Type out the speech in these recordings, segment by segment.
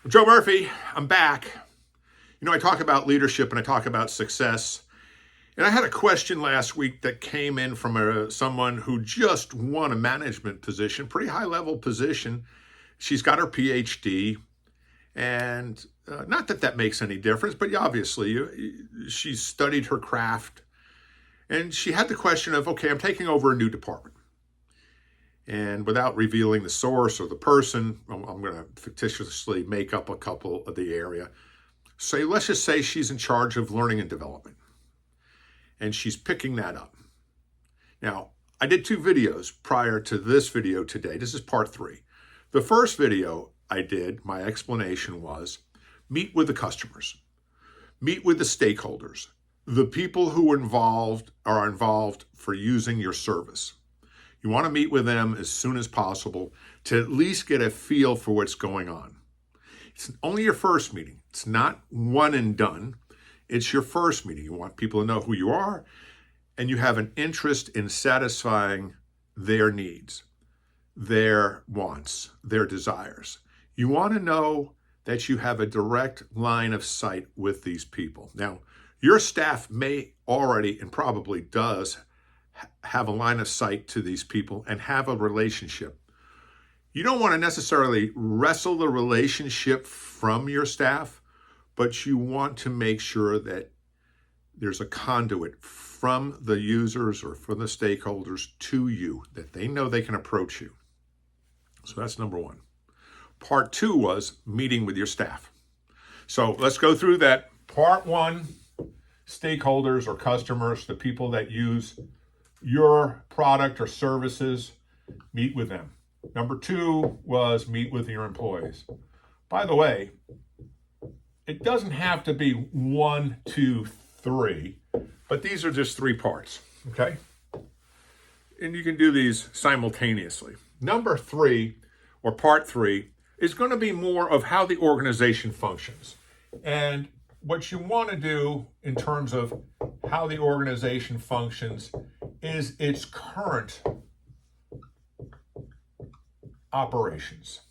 Joe Murphy, I'm back. You know, I talk about leadership and I talk about success. And I had a question last week that came in from someone who just won a management position, pretty high level position. She's got her PhD. And not that that makes any difference, but obviously she's studied her craft. And she had the question of, okay, I'm taking over a new department. And without revealing the source or the person, I'm going to fictitiously make up a couple of the area. So let's just say she's in charge of learning and development. And she's picking that up. Now, I did 2 videos prior to this video today. This is part 3. The first video I did, my explanation was, meet with the customers, meet with the stakeholders, the people who are involved for using your service. You want to meet with them as soon as possible to at least get a feel for what's going on. It's only your first meeting. It's not one and done. It's your first meeting. You want people to know who you are, and you have an interest in satisfying their needs, their wants, their desires. You want to know that you have a direct line of sight with these people. Now, your staff may already and probably does have a line of sight to these people and have a relationship. You don't want to necessarily wrestle the relationship from your staff, but you want to make sure that there's a conduit from the users or from the stakeholders to you, that they know they can approach you. So that's number 1. Part 2 was meeting with your staff. So let's go through that. Part 1, stakeholders or customers, the people that use your product or services, meet with them. Number 2 was meet with your employees. By the way, it doesn't have to be 1, 2, 3, but these are just 3 parts, okay? And you can do these simultaneously. Number 3, or part 3, is going to be more of how the organization functions. And what you want to do in terms of how the organization functions is its current operations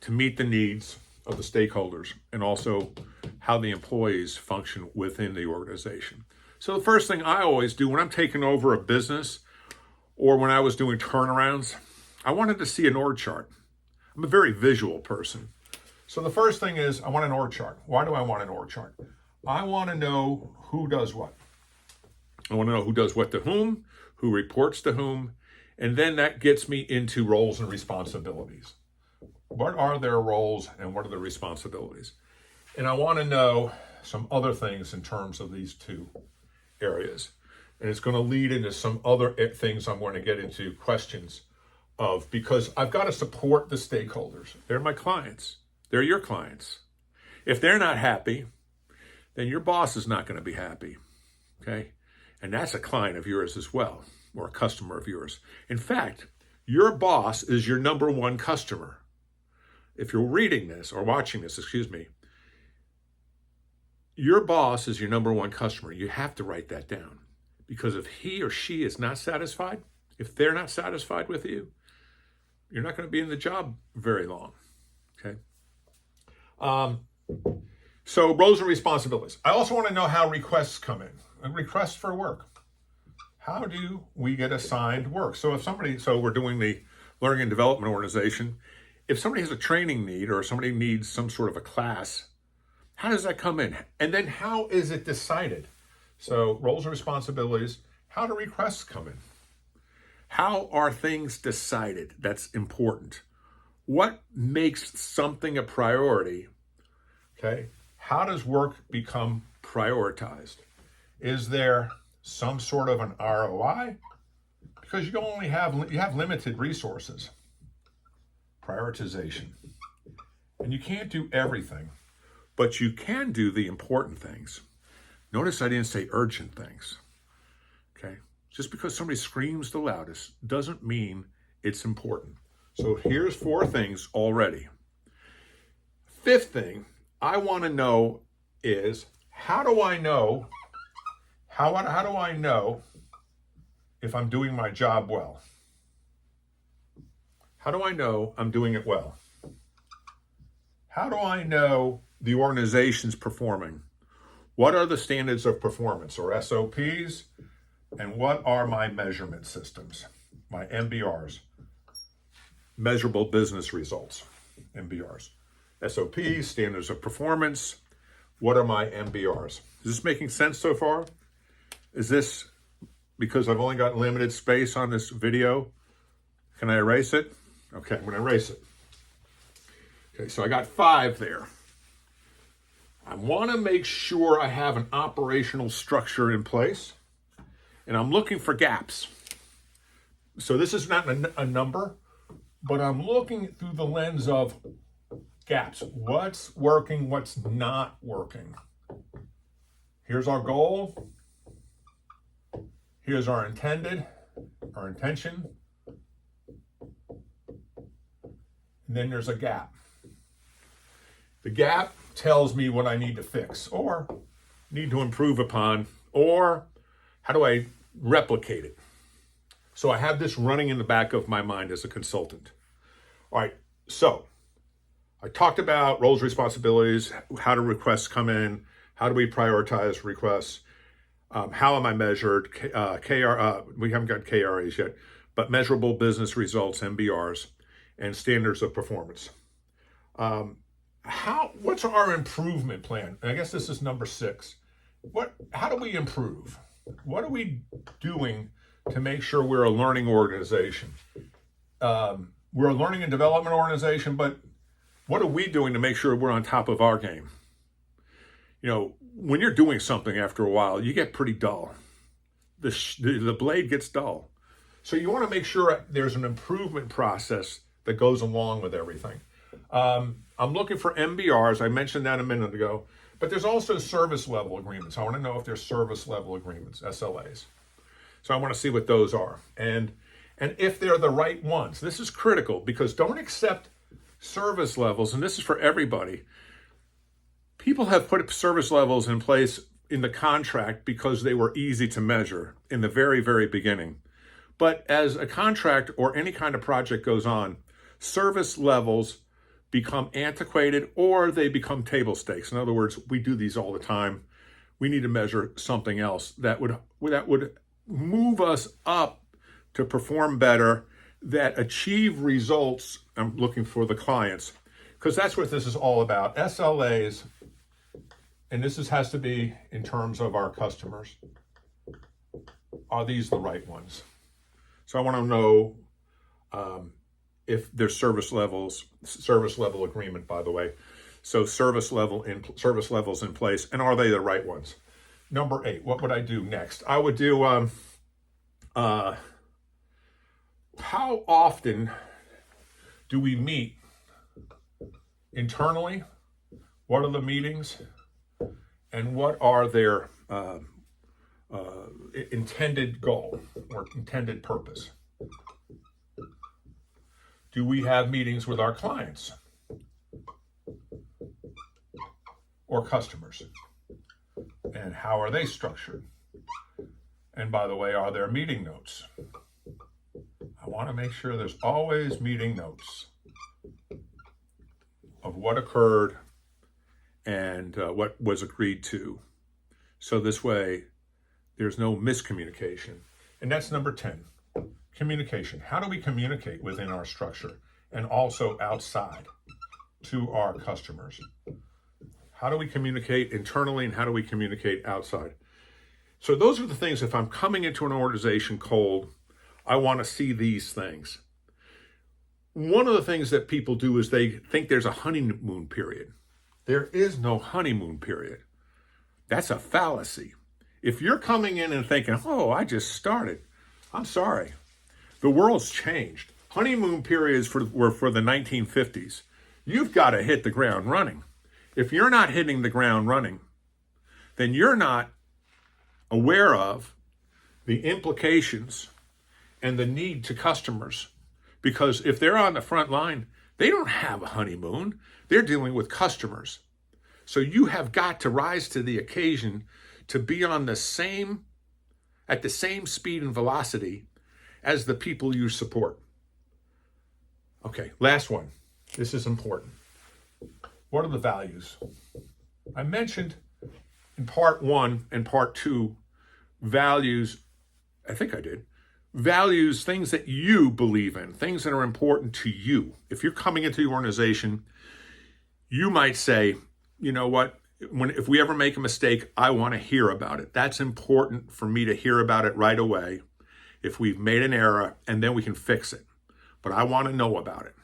to meet the needs of the stakeholders and also how the employees function within the organization. So the first thing I always do when I'm taking over a business or when I was doing turnarounds, I wanted to see an org chart. I'm a very visual person. So the first thing is I want an org chart. Why do I want an org chart? I want to know who does what. I want to know who does what to whom, who reports to whom, and then that gets me into roles and responsibilities. What are their roles and what are the responsibilities? And I want to know some other things in terms of these 2 areas. And it's going to lead into some other things I'm going to get into questions of, because I've got to support the stakeholders. They're my clients. They're your clients. If they're not happy, then your boss is not going to be happy, okay? And that's a client of yours as well, or a customer of yours. In fact, your boss is your number 1 customer. If you're reading this or watching this, your boss is your number 1 customer. You have to write that down, because if he or she is not satisfied, if they're not satisfied with you, you're not going to be in the job very long, okay? So roles and responsibilities. I also want to know how requests come in. A request for work. How do we get assigned work? So we're doing the learning and development organization. If somebody has a training need or somebody needs some sort of a class, how does that come in? And then how is it decided? So roles and responsibilities, how do requests come in? How are things decided? That's important. What makes something a priority? Okay. How does work become prioritized? Is there some sort of an ROI? Because you have limited resources. Prioritization. And you can't do everything, but you can do the important things. Notice I didn't say urgent things. Okay. Just because somebody screams the loudest doesn't mean it's important. So here's 4 things already. 5th thing I want to know is, how do I know if I'm doing my job well? How do I know I'm doing it well? How do I know the organization's performing? What are the standards of performance, or SOPs? And what are my measurement systems, my MBRs? Measurable business results, MBRs. SOPs, standards of performance. What are my MBRs? Is this making sense so far? Is this, because I've only got limited space on this video, can I erase it? Okay, I'm going to erase it. Okay, so I got 5 there. I want to make sure I have an operational structure in place, and I'm looking for gaps. So this is not a number, but I'm looking through the lens of gaps. What's working, what's not working? Here's our goal. Here's our intention. And then there's a gap. The gap tells me what I need to fix or need to improve upon, or how do I replicate it? So I have this running in the back of my mind as a consultant. All right, so I talked about roles, responsibilities, how do requests come in, how do we prioritize requests, how am I measured, we haven't got KRAs yet, but measurable business results, MBRs, and standards of performance. What's our improvement plan? And I guess this is number 6. How do we improve? What are we doing to make sure we're a learning organization? We're a learning and development organization, but what are we doing to make sure we're on top of our game? You know, when you're doing something after a while, you get pretty dull. The blade gets dull. So you want to make sure there's an improvement process that goes along with everything. I'm looking for MBRs. I mentioned that a minute ago, but there's also service level agreements. I want to know if there's service level agreements, SLAs. So I want to see what those are. And if they're the right ones. This is critical, because don't accept service levels, and this is for everybody. People have put service levels in place in the contract because they were easy to measure in the very, very beginning. But as a contract or any kind of project goes on, service levels become antiquated, or they become table stakes. In other words, we do these all the time. We need to measure something else that would move us up to perform better, that achieve results. I'm looking for the clients, because that's what this is all about. SLAs, and this has to be in terms of our customers. Are these the right ones? So I want to know if there's service level agreement, by the way. So service levels in place, and are they the right ones? Number 8, what would I do next? I would do, how often do we meet internally? What are the meetings? And what are their intended goal or intended purpose? Do we have meetings with our clients or customers? And how are they structured? And by the way, are there meeting notes? I want to make sure there's always meeting notes of what occurred and what was agreed to. So this way, there's no miscommunication. And that's number 10. Communication. How do we communicate within our structure and also outside to our customers? How do we communicate internally, and how do we communicate outside? So those are the things. If I'm coming into an organization cold, I want to see these things. One of the things that people do is they think there's a honeymoon period. There is no honeymoon period. That's a fallacy. If you're coming in and thinking, oh, I just started, I'm sorry. The world's changed. Honeymoon periods were for the 1950s. You've got to hit the ground running. If you're not hitting the ground running, then you're not aware of the implications and the need to customers. Because if they're on the front line, they don't have a honeymoon. They're dealing with customers. So you have got to rise to the occasion to be at the same speed and velocity as the people you support. Okay, last one. This is important. What are the values? I mentioned in part 1 and part 2, values, I think I did. Values, things that you believe in, things that are important to you. If you're coming into the organization, you might say, you know what, if we ever make a mistake, I want to hear about it. That's important for me to hear about it right away. If we've made an error, and then we can fix it. But I want to know about it.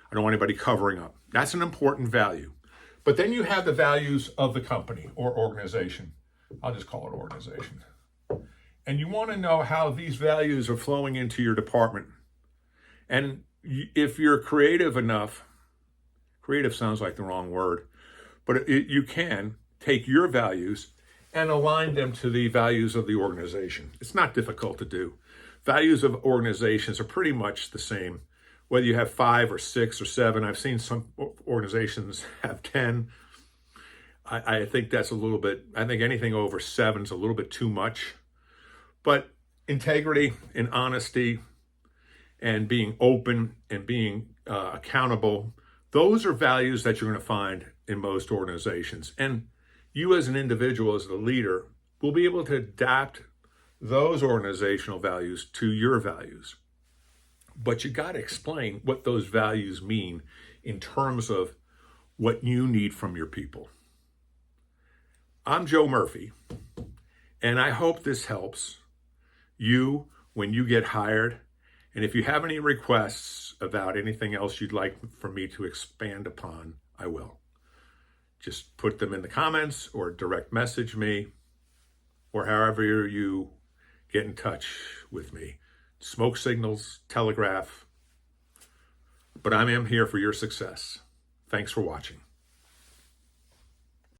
I don't want anybody covering up. That's an important value. But then you have the values of the company or organization. I'll just call it organization. And you want to know how these values are flowing into your department. And if you're creative enough, creative sounds like the wrong word, but you can take your values and align them to the values of the organization. It's not difficult to do. Values of organizations are pretty much the same, whether you have 5 or 6 or 7. I've seen some organizations have 10. I think that's a little bit, I think anything over 7 is a little bit too much. But integrity and honesty and being open and being accountable, those are values that you're going to find in most organizations. And you as an individual, as the leader, will be able to adapt those organizational values to your values. But you got to explain what those values mean in terms of what you need from your people. I'm Joe Murphy, and I hope this helps you when you get hired. And if you have any requests about anything else you'd like for me to expand upon, I will. Just put them in the comments or direct message me, or however you get in touch with me. Smoke signals, telegraph. But I am here for your success. Thanks for watching.